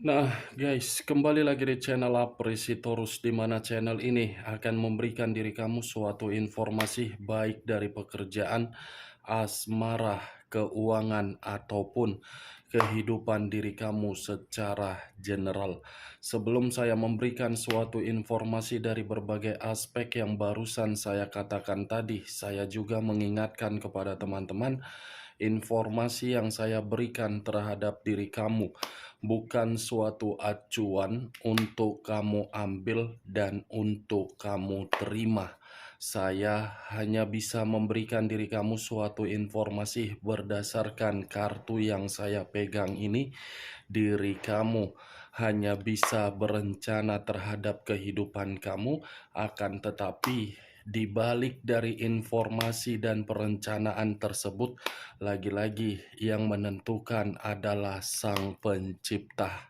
Nah, guys, kembali lagi di channel Apresitorus, di mana channel ini akan memberikan diri kamu suatu informasi baik dari pekerjaan, asmara, keuangan, ataupun kehidupan diri kamu secara general. Sebelum saya memberikan suatu informasi dari berbagai aspek yang barusan saya katakan tadi, saya juga mengingatkan kepada teman-teman, informasi yang saya berikan terhadap diri kamu bukan suatu acuan untuk kamu ambil dan untuk kamu terima. Saya hanya bisa memberikan diri kamu suatu informasi berdasarkan kartu yang saya pegang ini. Diri kamu hanya bisa berencana terhadap kehidupan kamu, akan tetapi di balik dari informasi dan perencanaan tersebut, lagi-lagi yang menentukan adalah Sang Pencipta.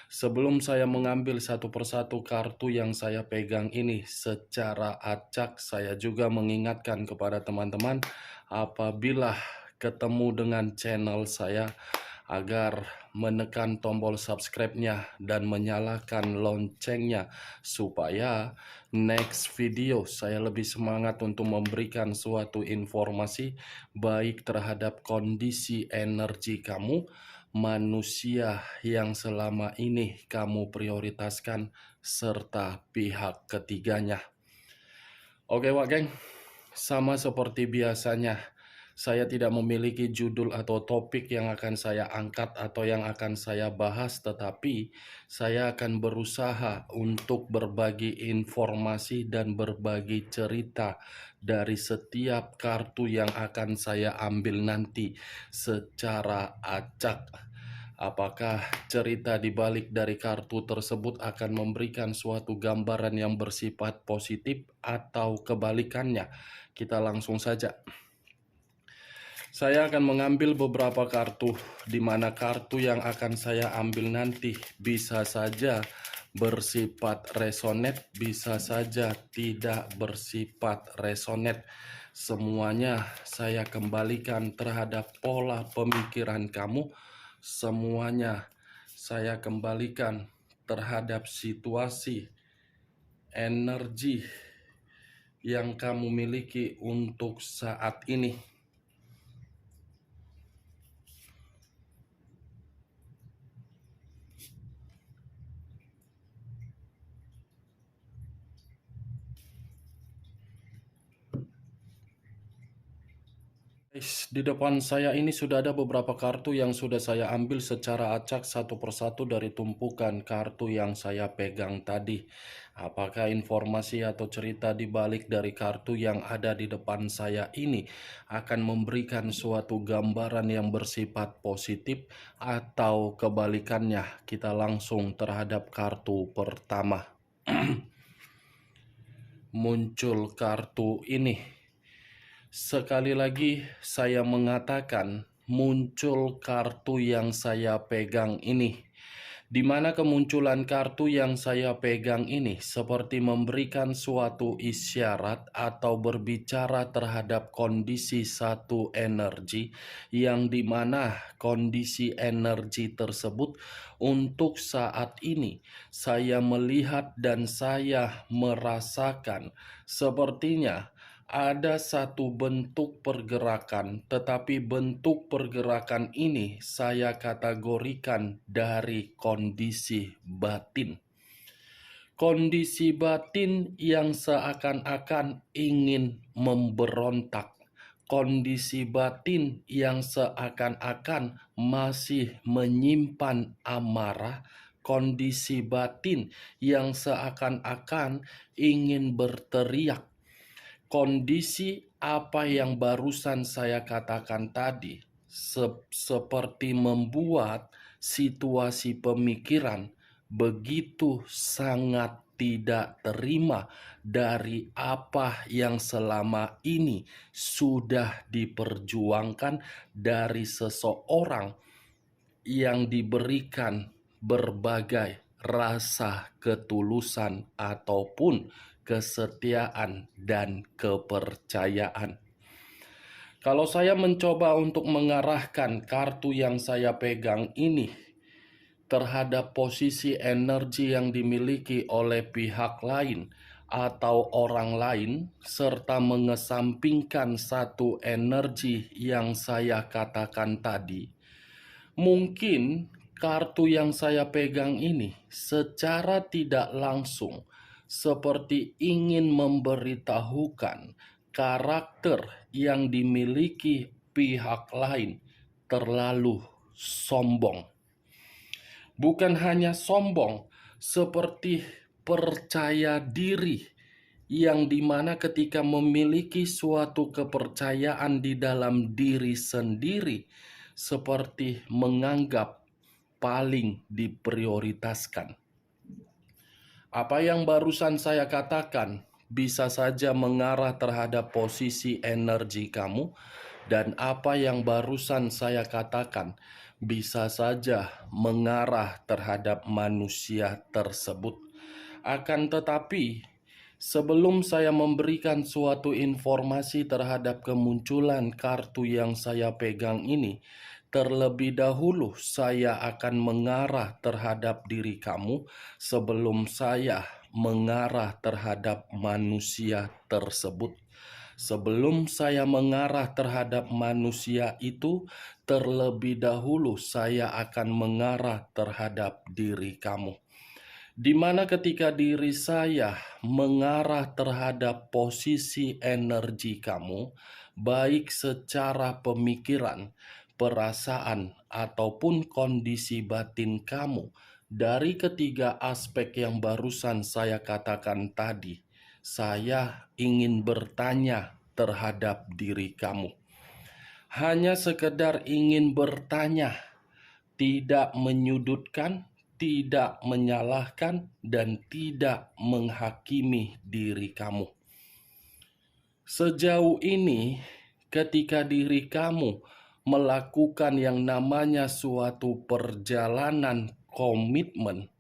Sebelum saya mengambil satu persatu kartu yang saya pegang ini secara acak, saya juga mengingatkan kepada teman-teman apabila ketemu dengan channel saya agar menekan tombol subscribe-nya dan menyalakan loncengnya supaya next video saya lebih semangat untuk memberikan suatu informasi baik terhadap kondisi energi kamu, manusia yang selama ini kamu prioritaskan, serta pihak ketiganya. Oke Wak Geng, sama seperti biasanya, saya tidak memiliki judul atau topik yang akan saya angkat atau yang akan saya bahas, tetapi saya akan berusaha untuk berbagi informasi dan berbagi cerita dari setiap kartu yang akan saya ambil nanti secara acak. Apakah cerita di balik dari kartu tersebut akan memberikan suatu gambaran yang bersifat positif atau kebalikannya? Kita langsung saja. Saya akan mengambil beberapa kartu, di mana kartu yang akan saya ambil nanti bisa saja bersifat resonate, bisa saja tidak bersifat resonate. Semuanya saya kembalikan terhadap pola pemikiran kamu. Semuanya saya kembalikan terhadap situasi energi yang kamu miliki untuk saat ini. Di depan saya ini sudah ada beberapa kartu yang sudah saya ambil secara acak satu persatu dari tumpukan kartu yang saya pegang tadi. Apakah informasi atau cerita di balik dari kartu yang ada di depan saya ini akan memberikan suatu gambaran yang bersifat positif atau kebalikannya? Kita langsung terhadap kartu pertama. Muncul kartu ini. Sekali lagi saya mengatakan muncul kartu yang saya pegang ini. Di mana kemunculan kartu yang saya pegang ini seperti memberikan suatu isyarat atau berbicara terhadap kondisi satu energi, yang dimana kondisi energi tersebut untuk saat ini saya melihat dan saya merasakan sepertinya ada satu bentuk pergerakan, tetapi bentuk pergerakan ini saya kategorikan dari kondisi batin. Kondisi batin yang seakan-akan ingin memberontak. Kondisi batin yang seakan-akan masih menyimpan amarah. Kondisi batin yang seakan-akan ingin berteriak. Kondisi apa yang barusan saya katakan tadi seperti membuat situasi pemikiran begitu sangat tidak terima dari apa yang selama ini sudah diperjuangkan dari seseorang yang diberikan berbagai rasa ketulusan ataupun kesetiaan dan kepercayaan. Kalau saya mencoba untuk mengarahkan kartu yang saya pegang ini terhadap posisi energi yang dimiliki oleh pihak lain atau orang lain, serta mengesampingkan satu energi yang saya katakan tadi, mungkin kartu yang saya pegang ini secara tidak langsung seperti ingin memberitahukan karakter yang dimiliki pihak lain terlalu sombong. Bukan hanya sombong, seperti percaya diri, yang dimana ketika memiliki suatu kepercayaan di dalam diri sendiri, seperti menganggap paling diprioritaskan. Apa yang barusan saya katakan bisa saja mengarah terhadap posisi energi kamu, dan apa yang barusan saya katakan bisa saja mengarah terhadap manusia tersebut. Akan tetapi, sebelum saya memberikan suatu informasi terhadap kemunculan kartu yang saya pegang ini, terlebih dahulu saya akan mengarah terhadap diri kamu sebelum saya mengarah terhadap manusia tersebut. Sebelum saya mengarah terhadap manusia itu, terlebih dahulu saya akan mengarah terhadap diri kamu. Di mana ketika diri saya mengarah terhadap posisi energi kamu, baik secara pemikiran, perasaan, ataupun kondisi batin kamu, dari ketiga aspek yang barusan saya katakan tadi, saya ingin bertanya terhadap diri kamu. Hanya sekedar ingin bertanya, tidak menyudutkan, tidak menyalahkan, dan tidak menghakimi diri kamu. Sejauh ini, ketika diri kamu melakukan yang namanya suatu perjalanan komitmen,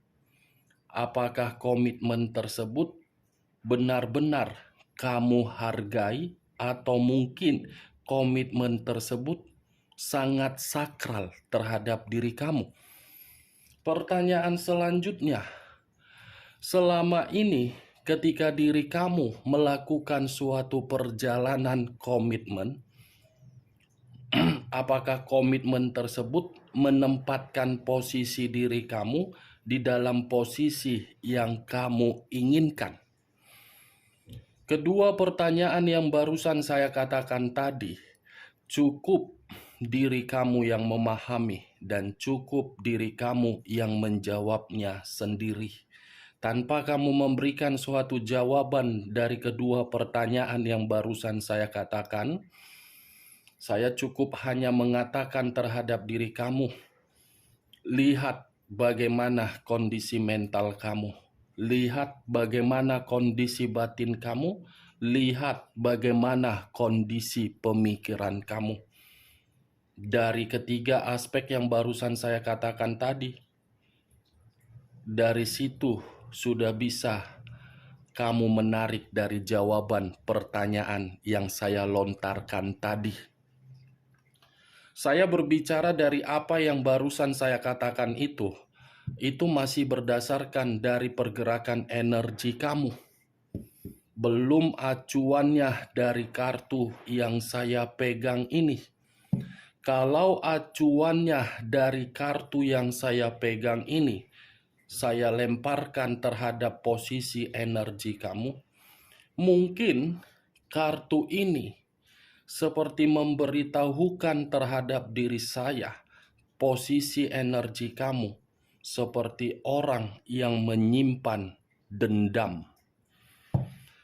apakah komitmen tersebut benar-benar kamu hargai, atau mungkin komitmen tersebut sangat sakral terhadap diri kamu? Pertanyaan selanjutnya, selama ini ketika diri kamu melakukan suatu perjalanan komitmen, apakah komitmen tersebut menempatkan posisi diri kamu di dalam posisi yang kamu inginkan? Kedua pertanyaan yang barusan saya katakan tadi, cukup diri kamu yang memahami dan cukup diri kamu yang menjawabnya sendiri. Tanpa kamu memberikan suatu jawaban dari kedua pertanyaan yang barusan saya katakan, saya cukup hanya mengatakan terhadap diri kamu, lihat bagaimana kondisi mental kamu. Lihat bagaimana kondisi batin kamu, lihat bagaimana kondisi pemikiran kamu. Dari ketiga aspek yang barusan saya katakan tadi, dari situ sudah bisa kamu menarik dari jawaban pertanyaan yang saya lontarkan tadi. Saya berbicara dari apa yang barusan saya katakan itu masih berdasarkan dari pergerakan energi kamu. Belum acuannya dari kartu yang saya pegang ini. Kalau acuannya dari kartu yang saya pegang ini, saya lemparkan terhadap posisi energi kamu, mungkin kartu ini seperti memberitahukan terhadap diri saya, posisi energi kamu seperti orang yang menyimpan dendam.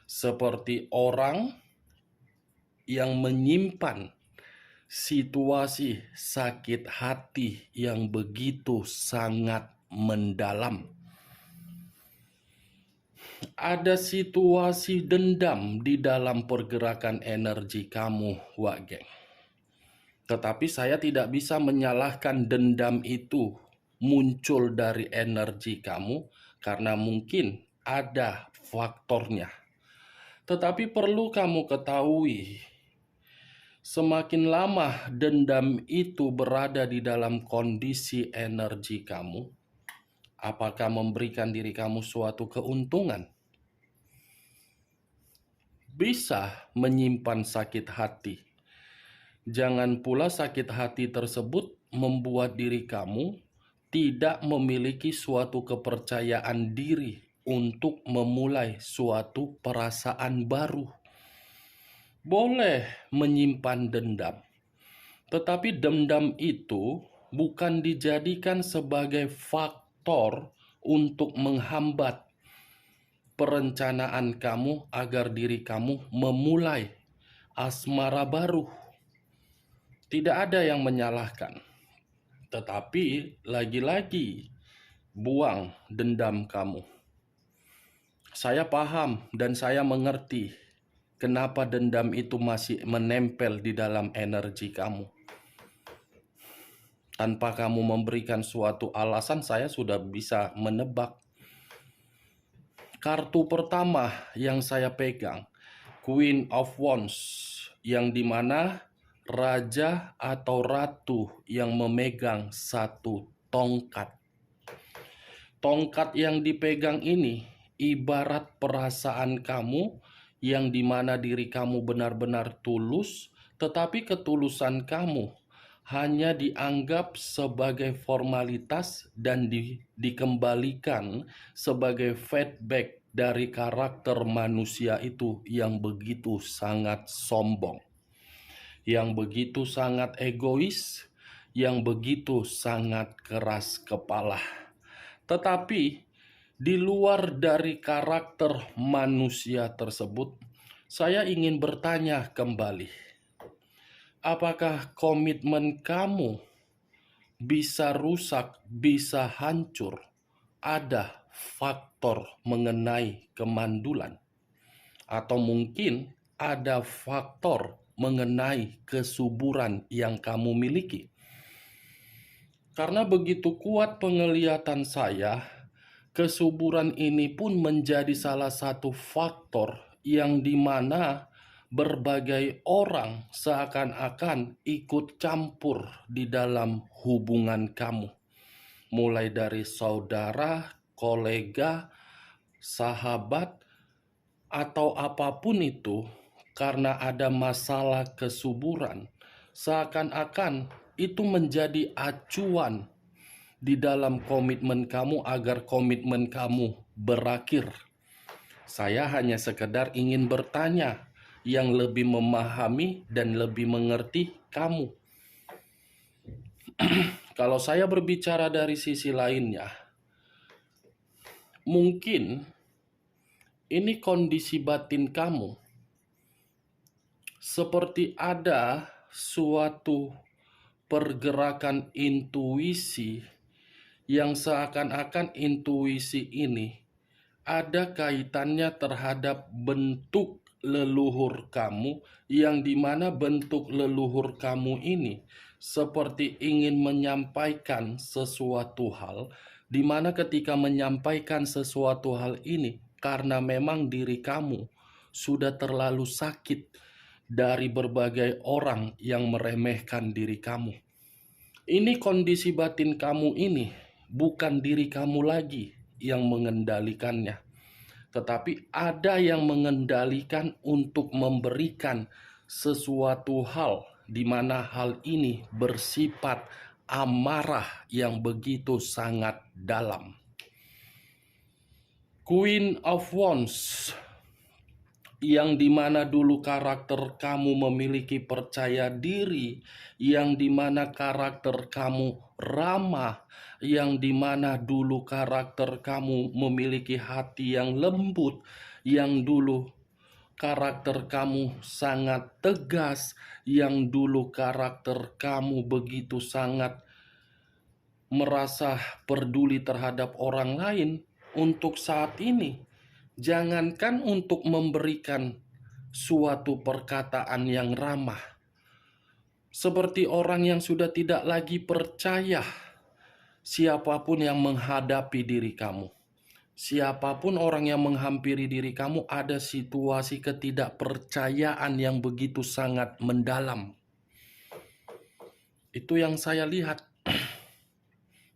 Seperti orang yang menyimpan situasi sakit hati yang begitu sangat mendalam. Ada situasi dendam di dalam pergerakan energi kamu, Wak Geng. Tetapi saya tidak bisa menyalahkan dendam itu muncul dari energi kamu, karena mungkin ada faktornya. Tetapi perlu kamu ketahui, semakin lama dendam itu berada di dalam kondisi energi kamu, Apakah memberikan diri kamu suatu keuntungan? Bisa menyimpan sakit hati. Jangan pula sakit hati tersebut membuat diri kamu tidak memiliki suatu kepercayaan diri untuk memulai suatu perasaan baru. Boleh menyimpan dendam, tetapi dendam itu bukan dijadikan sebagai faktor untuk menghambat perencanaan kamu agar diri kamu memulai asmara baru. Tidak ada yang menyalahkan, tetapi lagi-lagi buang dendam kamu. Saya paham dan saya mengerti kenapa dendam itu masih menempel di dalam energi kamu. Tanpa kamu memberikan suatu alasan, saya sudah bisa menebak. Kartu pertama yang saya pegang, Queen of Wands, yang dimana raja atau ratu yang memegang satu tongkat. Tongkat yang dipegang ini ibarat perasaan kamu yang dimana diri kamu benar-benar tulus, tetapi ketulusan kamu hanya dianggap sebagai formalitas dan dikembalikan sebagai feedback dari karakter manusia itu yang begitu sangat sombong, yang begitu sangat egois, yang begitu sangat keras kepala. Tetapi di luar dari karakter manusia tersebut, saya ingin bertanya kembali. Apakah komitmen kamu bisa rusak, bisa hancur? Ada faktor mengenai kemandulan. Atau mungkin ada faktor mengenai kesuburan yang kamu miliki. Karena begitu kuat penglihatan saya, kesuburan ini pun menjadi salah satu faktor yang dimana berbagai orang seakan-akan ikut campur di dalam hubungan kamu. Mulai dari saudara, kolega, sahabat, atau apapun itu, karena ada masalah kesuburan, seakan-akan itu menjadi acuan di dalam komitmen kamu agar komitmen kamu berakhir. Saya hanya sekedar ingin bertanya yang lebih memahami dan lebih mengerti kamu. Kalau saya berbicara dari sisi lainnya, mungkin ini kondisi batin kamu seperti ada suatu pergerakan intuisi yang seakan-akan intuisi ini ada kaitannya terhadap bentuk leluhur kamu, yang dimana bentuk leluhur kamu ini seperti ingin menyampaikan sesuatu hal, dimana ketika menyampaikan sesuatu hal ini, karena memang diri kamu sudah terlalu sakit dari berbagai orang yang meremehkan diri kamu. Ini kondisi batin kamu ini, bukan diri kamu lagi yang mengendalikannya, tetapi ada yang mengendalikan untuk memberikan sesuatu hal di mana hal ini bersifat amarah yang begitu sangat dalam. Queen of Wands, yang dimana dulu karakter kamu memiliki percaya diri, yang dimana karakter kamu ramah, yang dimana dulu karakter kamu memiliki hati yang lembut, yang dulu karakter kamu sangat tegas, yang dulu karakter kamu begitu sangat merasa peduli terhadap orang lain, untuk saat ini jangankan untuk memberikan suatu perkataan yang ramah, seperti orang yang sudah tidak lagi percaya. Siapapun yang menghadapi diri kamu, siapapun orang yang menghampiri diri kamu, ada situasi ketidakpercayaan yang begitu sangat mendalam. Itu yang saya lihat.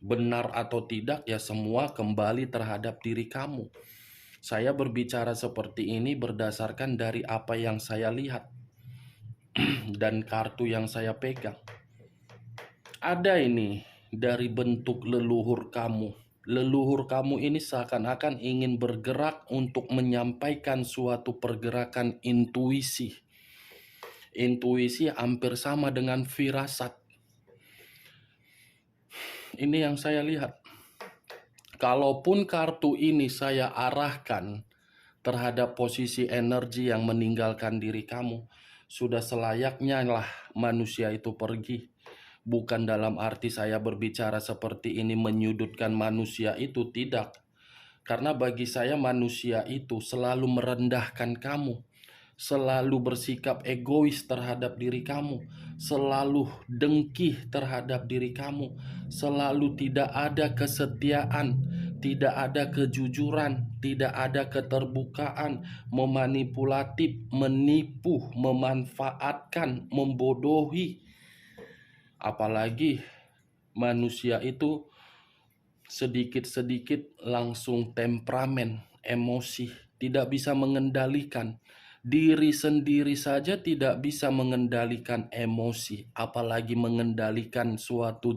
benar atau tidak ya semua kembali terhadap diri kamu. Saya berbicara seperti ini berdasarkan dari apa yang saya lihat dan kartu yang saya pegang. Ada ini dari bentuk leluhur kamu. Leluhur kamu ini seakan-akan ingin bergerak untuk menyampaikan suatu pergerakan intuisi. Intuisi hampir sama dengan firasat. Ini yang saya lihat. Kalaupun kartu ini saya arahkan terhadap posisi energi yang meninggalkan diri kamu, sudah selayaknya lah manusia itu pergi. Bukan dalam arti saya berbicara seperti ini menyudutkan manusia itu, tidak. Karena bagi saya manusia itu selalu merendahkan kamu, selalu bersikap egois terhadap diri kamu, selalu dengki terhadap diri kamu, selalu tidak ada kesetiaan, tidak ada kejujuran, tidak ada keterbukaan, memanipulatif, menipu, memanfaatkan, membodohi. Apalagi manusia itu sedikit-sedikit langsung temperamen, emosi, tidak bisa mengendalikan. Diri sendiri saja tidak bisa mengendalikan emosi, apalagi mengendalikan suatu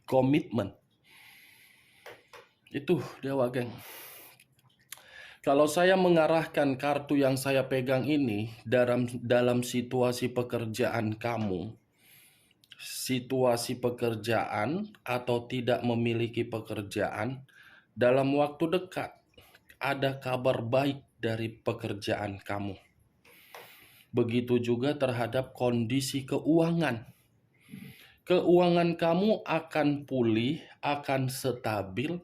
komitmen. Itu Dewa Geng. Kalau saya mengarahkan kartu yang saya pegang ini dalam situasi pekerjaan kamu, situasi pekerjaan atau tidak memiliki pekerjaan, dalam waktu dekat ada kabar baik dari pekerjaan kamu. Begitu juga terhadap kondisi keuangan. Keuangan kamu akan pulih, akan stabil,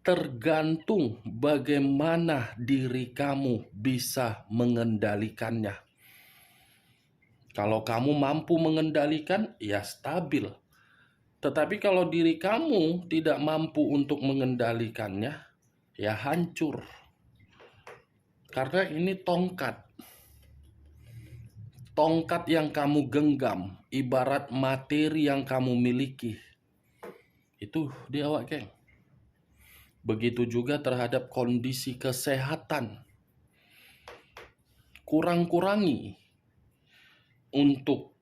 tergantung bagaimana diri kamu bisa mengendalikannya. Kalau kamu mampu mengendalikan, ya stabil. Tetapi kalau diri kamu tidak mampu untuk mengendalikannya, ya hancur. Karena ini tongkat. Tongkat yang kamu genggam, ibarat materi yang kamu miliki. Itu dia awak geng. Begitu juga terhadap kondisi kesehatan. Kurang-kurangi untuk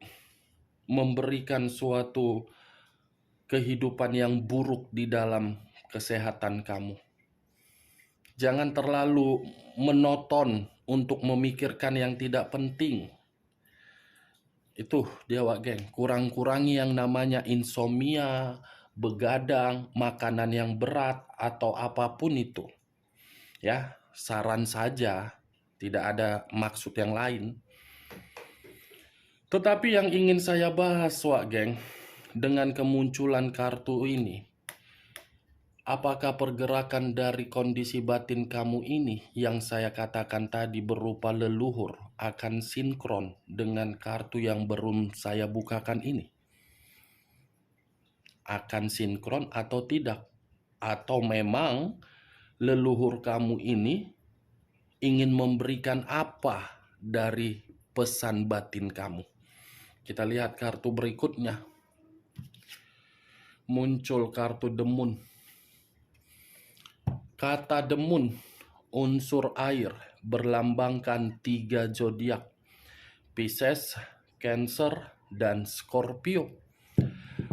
memberikan suatu kehidupan yang buruk di dalam kesehatan kamu. Jangan terlalu menonton untuk memikirkan yang tidak penting. Itu dia wak geng. Kurang-kurangi yang namanya insomnia, begadang, makanan yang berat, atau apapun itu. Ya, saran saja, tidak ada maksud yang lain. Tetapi yang ingin saya bahas wak geng, dengan kemunculan kartu ini, apakah pergerakan dari kondisi batin kamu ini yang saya katakan tadi berupa leluhur akan sinkron dengan kartu yang baru saya bukakan ini? Akan sinkron atau tidak? Atau memang leluhur kamu ini ingin memberikan apa dari pesan batin kamu? Kita lihat kartu berikutnya. Muncul kartu demun. Kata demun, unsur air, berlambangkan 3 zodiak, Pisces, Cancer, dan Scorpio.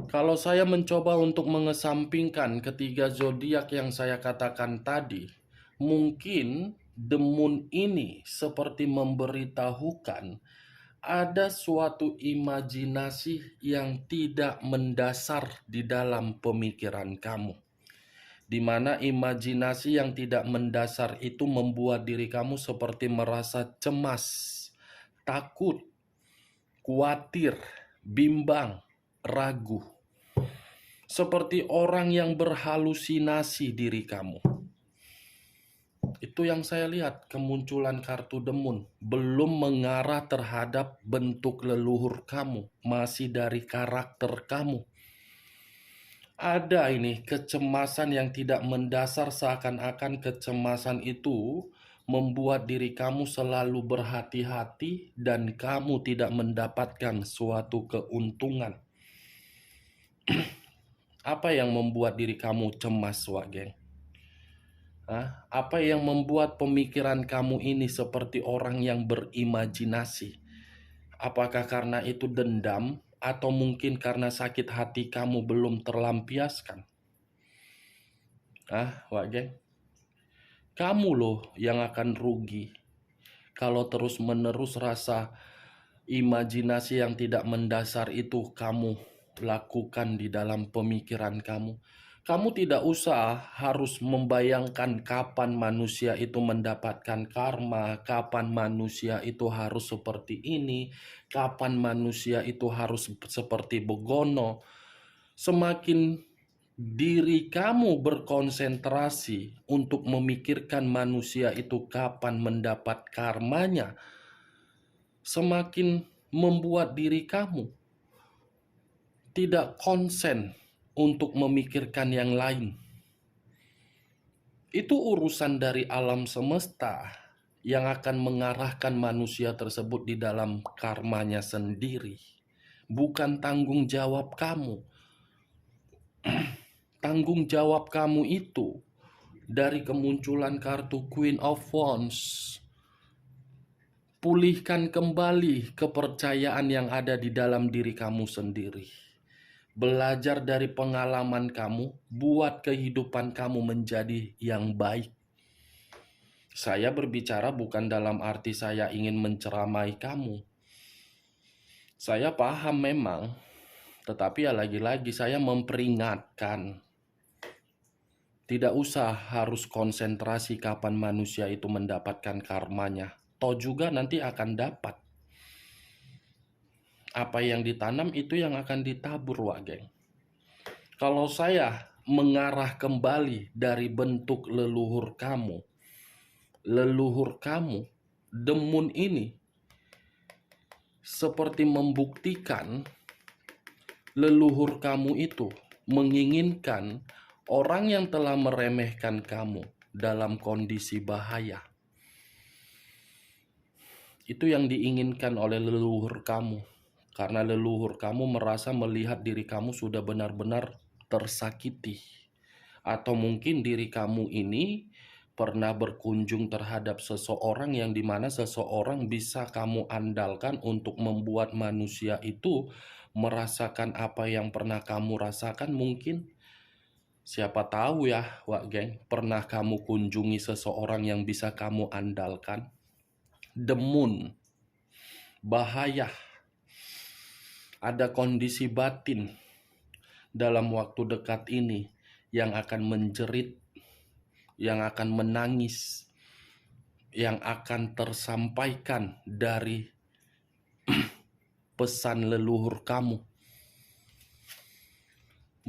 Kalau saya mencoba untuk mengesampingkan ketiga zodiak yang saya katakan tadi, mungkin demun ini seperti memberitahukan ada suatu imajinasi yang tidak mendasar di dalam pemikiran kamu. Di mana imajinasi yang tidak mendasar itu membuat diri kamu seperti merasa cemas, takut, khawatir, bimbang, ragu. Seperti orang yang berhalusinasi diri kamu. Itu yang saya lihat, kemunculan kartu demun. Belum mengarah terhadap bentuk leluhur kamu, masih dari karakter kamu. Ada ini kecemasan yang tidak mendasar, seakan-akan kecemasan itu membuat diri kamu selalu berhati-hati dan kamu tidak mendapatkan suatu keuntungan. Apa yang membuat diri kamu cemas, Wak Geng? Apa yang membuat pemikiran kamu ini seperti orang yang berimajinasi? Apakah karena itu dendam atau mungkin karena sakit hati kamu belum terlampiaskan? Wak Geng, kamu loh yang akan rugi kalau terus-menerus rasa imajinasi yang tidak mendasar itu kamu lakukan di dalam pemikiran kamu. Kamu tidak usah harus membayangkan kapan manusia itu mendapatkan karma, kapan manusia itu harus seperti ini, kapan manusia itu harus seperti begono. Semakin diri kamu berkonsentrasi untuk memikirkan manusia itu kapan mendapat karmanya, semakin membuat diri kamu tidak konsen untuk memikirkan yang lain. Itu urusan dari alam semesta yang akan mengarahkan manusia tersebut di dalam karmanya sendiri. Bukan tanggung jawab kamu. Tanggung jawab kamu itu dari kemunculan kartu Queen of Wands. Pulihkan kembali kepercayaan yang ada di dalam diri kamu sendiri. Belajar dari pengalaman kamu, buat kehidupan kamu menjadi yang baik. Saya berbicara bukan dalam arti saya ingin menceramai kamu. Saya paham memang, tetapi ya lagi-lagi saya memperingatkan. Tidak usah harus konsentrasi kapan manusia itu mendapatkan karmanya. Toh juga nanti akan dapat. Apa yang ditanam itu yang akan ditabur, Wak Geng. Kalau saya mengarah kembali dari bentuk leluhur kamu, Demun ini seperti membuktikan leluhur kamu itu menginginkan orang yang telah meremehkan kamu dalam kondisi bahaya. Itu yang diinginkan oleh leluhur kamu. Karena leluhur kamu merasa melihat diri kamu sudah benar-benar tersakiti. Atau mungkin diri kamu ini pernah berkunjung terhadap seseorang yang dimana seseorang bisa kamu andalkan untuk membuat manusia itu merasakan apa yang pernah kamu rasakan mungkin. Siapa tahu ya, Wak Geng, pernah kamu kunjungi seseorang yang bisa kamu andalkan. Demun, bahaya, ada kondisi batin dalam waktu dekat ini yang akan menjerit, yang akan menangis, yang akan tersampaikan dari pesan leluhur kamu.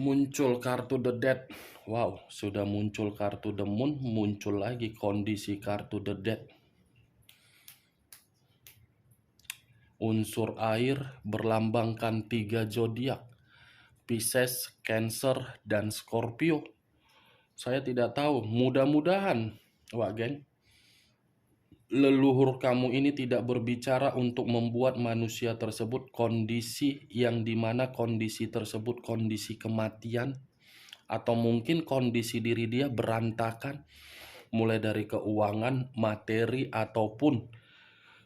Muncul kartu The Dead. Wow, sudah muncul kartu The Moon, muncul lagi kondisi kartu The Dead. Unsur air berlambangkan 3 zodiak, Pisces, Cancer, dan Scorpio. Saya tidak tahu, mudah-mudahan, Wak Geng, leluhur kamu ini tidak berbicara untuk membuat manusia tersebut kondisi yang dimana kondisi tersebut kondisi kematian, atau mungkin kondisi diri dia berantakan, mulai dari keuangan, materi, ataupun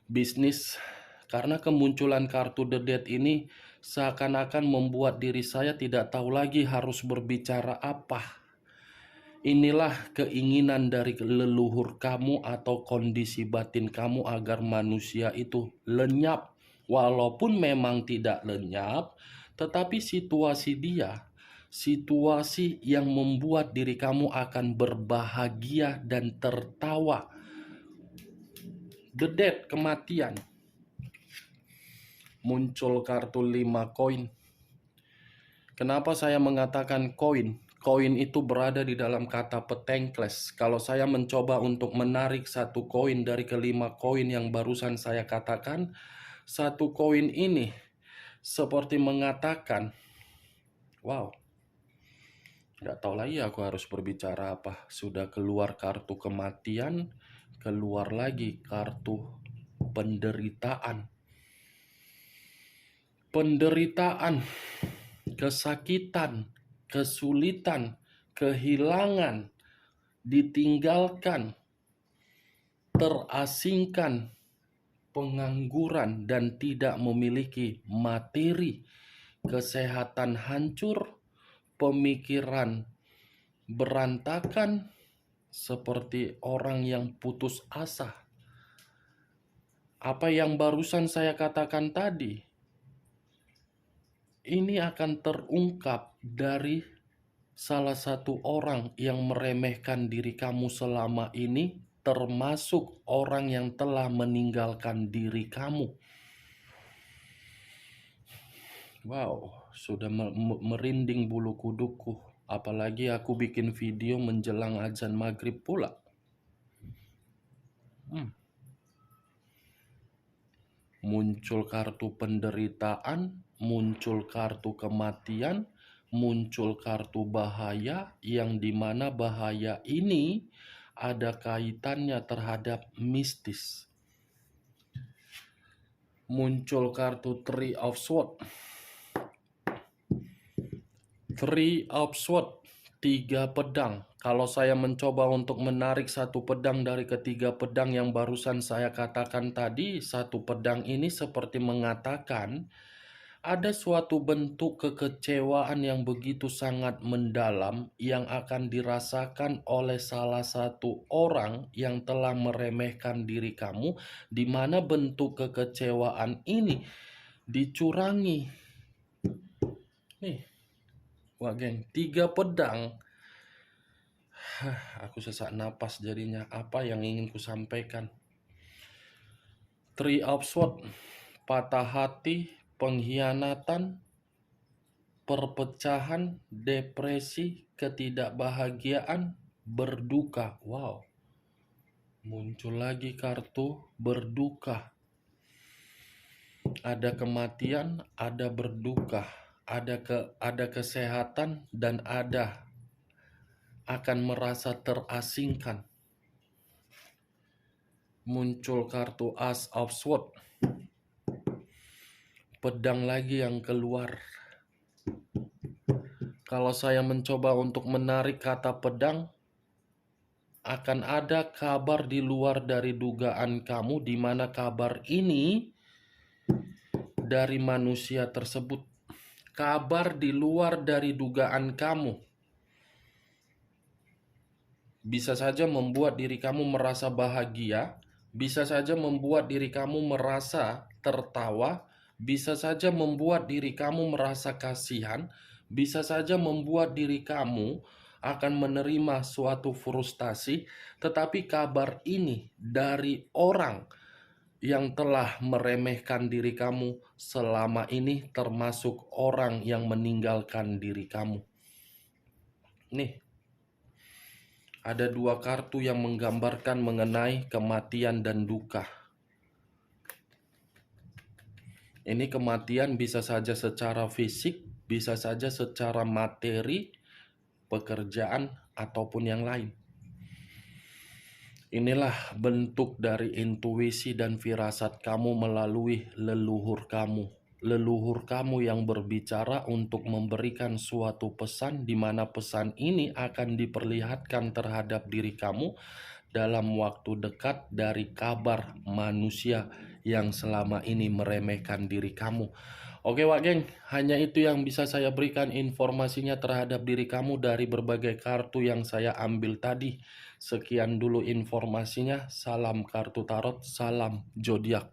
bisnis. Karena kemunculan kartu The Dead ini seakan-akan membuat diri saya tidak tahu lagi harus berbicara apa. Inilah keinginan dari leluhur kamu atau kondisi batin kamu agar manusia itu lenyap. Walaupun memang tidak lenyap, tetapi situasi dia, situasi yang membuat diri kamu akan berbahagia dan tertawa. The Dead, kematian. Muncul kartu 5 koin. Kenapa saya mengatakan koin? Koin itu berada di dalam kata petengkles. Kalau saya mencoba untuk menarik satu koin dari kelima koin yang barusan saya katakan, satu koin ini seperti mengatakan, wow, nggak tahu lagi aku harus berbicara apa. Sudah keluar kartu kematian, keluar lagi kartu penderitaan. Penderitaan, kesakitan, kesulitan, kehilangan, ditinggalkan, terasingkan, pengangguran, dan tidak memiliki materi, kesehatan hancur, pemikiran berantakan, seperti orang yang putus asa. Apa yang barusan saya katakan tadi, ini akan terungkap dari salah satu orang yang meremehkan diri kamu selama ini, termasuk orang yang telah meninggalkan diri kamu. Wow, sudah merinding bulu kuduku. Apalagi aku bikin video menjelang azan maghrib pula. Muncul kartu penderitaan, muncul kartu kematian, muncul kartu bahaya, yang dimana bahaya ini ada kaitannya terhadap mistis. Muncul kartu Three of Swords. Three of Swords, 3 pedang. Kalau saya mencoba untuk menarik satu pedang dari ketiga pedang yang barusan saya katakan tadi, satu pedang ini seperti mengatakan ada suatu bentuk kekecewaan yang begitu sangat mendalam yang akan dirasakan oleh salah satu orang yang telah meremehkan diri kamu, di mana bentuk kekecewaan ini dicurangi. Nih, wah geng, 3 pedang. Aku sesak napas jadinya. Apa yang ingin ku sampaikan? Three of Swords, patah hati, pengkhianatan, perpecahan, depresi, ketidakbahagiaan, berduka. Wow, muncul lagi kartu berduka. Ada kematian, ada berduka, ada kesehatan, dan ada akan merasa terasingkan. Muncul kartu Ace of Swords, pedang lagi yang keluar. Kalau saya mencoba untuk menarik kata pedang, akan ada kabar di luar dari dugaan kamu, di mana kabar ini dari manusia tersebut. Kabar di luar dari dugaan kamu bisa saja membuat diri kamu merasa bahagia, bisa saja membuat diri kamu merasa tertawa, bisa saja membuat diri kamu merasa kasihan, bisa saja membuat diri kamu akan menerima suatu frustasi, tetapi kabar ini dari orang yang telah meremehkan diri kamu selama ini, termasuk orang yang meninggalkan diri kamu. Nih, ada 2 kartu yang menggambarkan mengenai kematian dan duka. Ini kematian bisa saja secara fisik, bisa saja secara materi, pekerjaan, ataupun yang lain. Inilah bentuk dari intuisi dan firasat kamu melalui leluhur kamu. Leluhur kamu yang berbicara untuk memberikan suatu pesan, di mana pesan ini akan diperlihatkan terhadap diri kamu dalam waktu dekat dari kabar manusia yang selama ini meremehkan diri kamu. Oke Wak Geng, hanya itu yang bisa saya berikan informasinya terhadap diri kamu dari berbagai kartu yang saya ambil tadi. Sekian dulu informasinya. Salam kartu tarot, salam zodiak.